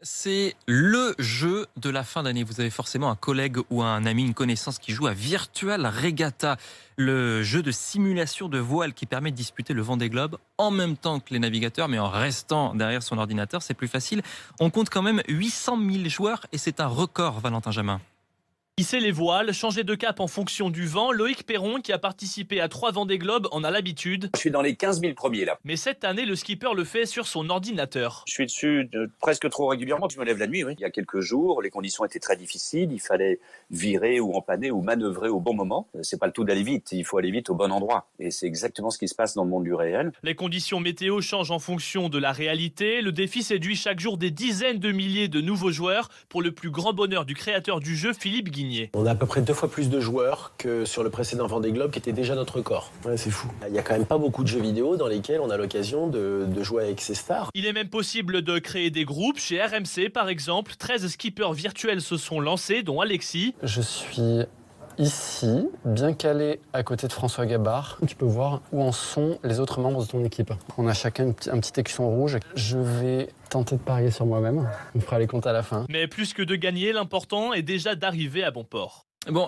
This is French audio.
C'est le jeu de la fin d'année. Vous avez forcément un collègue ou un ami, une connaissance qui joue à Virtual Regatta, le jeu de simulation de voile qui permet de disputer le Vendée Globe en même temps que les navigateurs, mais en restant derrière son ordinateur. C'est plus facile. On compte quand même 800 000 joueurs et c'est un record, Valentin Jamin. Hisser les voiles, changer de cap en fonction du vent, Loïc Perron, qui a participé à 3 Vendée Globe, en a l'habitude. Je suis dans les 15 000 premiers là. Mais cette année, le skipper le fait sur son ordinateur. Je suis dessus presque trop régulièrement. Je me lève la nuit, oui. Il y a quelques jours, les conditions étaient très difficiles. Il fallait virer ou empanner ou manœuvrer au bon moment. C'est pas le tout d'aller vite. Il faut aller vite au bon endroit. Et c'est exactement ce qui se passe dans le monde du réel. Les conditions météo changent en fonction de la réalité. Le défi séduit chaque jour des dizaines de milliers de nouveaux joueurs pour le plus grand bonheur du créateur du jeu, Philippe Guigné. On a à peu près 2 fois plus de joueurs que sur le précédent Vendée Globe qui était déjà notre record. Ouais, c'est fou. Il n'y a quand même pas beaucoup de jeux vidéo dans lesquels on a l'occasion de jouer avec ces stars. Il est même possible de créer des groupes. Chez RMC, par exemple, 13 skippers virtuels se sont lancés, dont Alexis. Je suis ici, bien calé à côté de François Gabard. Tu peux voir où en sont les autres membres de ton équipe. On a chacun un petit écusson rouge. Je vais tenter de parier sur moi-même. On fera les comptes à la fin. Mais plus que de gagner, l'important est déjà d'arriver à bon port. Bon,